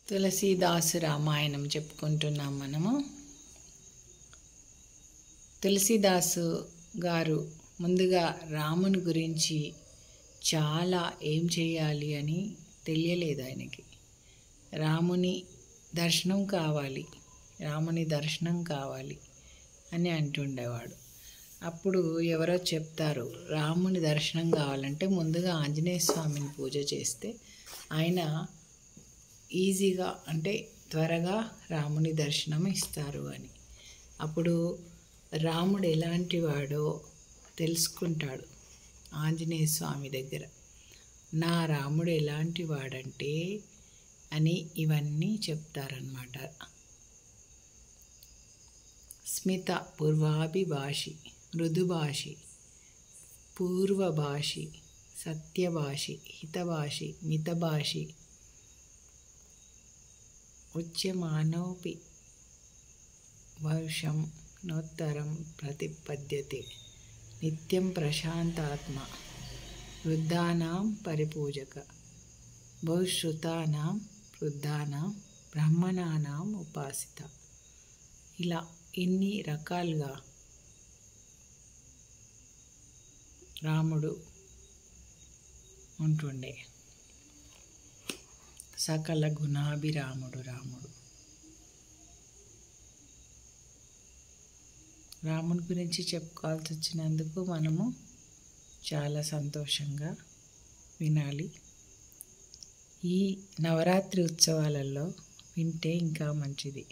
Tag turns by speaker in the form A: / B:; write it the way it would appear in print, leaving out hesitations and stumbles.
A: తులసీదాసు రామాయణం చెప్పుకుంటున్నాం మనము. తులసీదాసు గారు ముందుగా రాముని గురించి చాలా ఏం చేయాలి అని తెలియలేదు ఆయనకి. రాముని దర్శనం కావాలి, రాముని దర్శనం కావాలి అని అంటుండేవాడు. అప్పుడు ఎవరో చెప్తారు, రాముని దర్శనం కావాలంటే ముందుగా ఆంజనేయ స్వామిని పూజ చేస్తే ఆయన ఈజీగా అంటే త్వరగా రాముని దర్శనం ఇస్తారు అని. అప్పుడు రాముడు ఎలాంటి వాడో తెలుసుకుంటాడు ఆంజనేయ స్వామి దగ్గర. నా రాముడు ఎలాంటి వాడంటే అని ఇవన్నీ చెప్తారన్నమాట. స్మిత పూర్వాభిభాషి, మృదుభాషి, పూర్వభాషి, సత్యభాషి, హితభాషి, మితభాషి, ఉచ్యమానోపి వర్షం నోత్తరం ప్రతిపద్యతే, నిత్యం ప్రశాంతాత్మ, వృద్ధానాం పరిపూజక, బహుశ్రుతానాం వృద్ధానాం బ్రాహ్మణానాం ఉపాసిత. ఇలా ఇన్ని రకాలుగా రాముడు ఉంటుండే. సకల గుణాభిరాముడు రాముడు. రాముడి గురించి చెప్పుకోవాల్సి వచ్చినందుకు మనము చాలా సంతోషంగా వినాలి. ఈ నవరాత్రి ఉత్సవాలలో వింటే ఇంకా మంచిది.